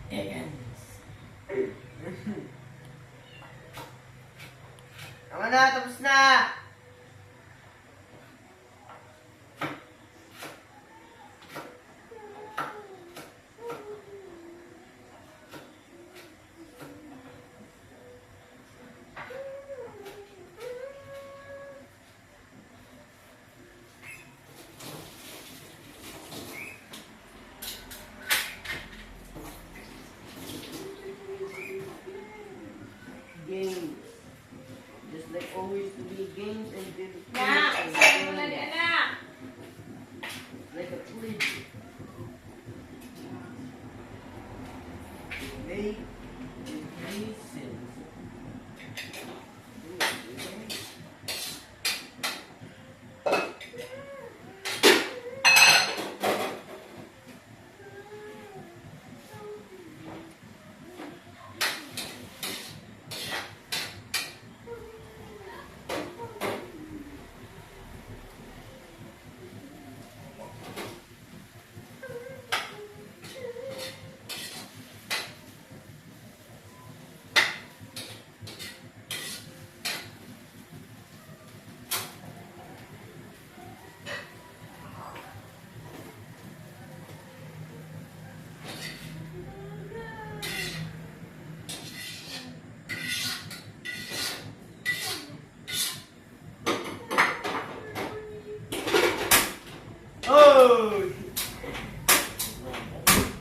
Ayan. Tama na, tapos na! Games. Just like always to be games and Na, and sabi mo na di anak. like a fridge. Make it easy.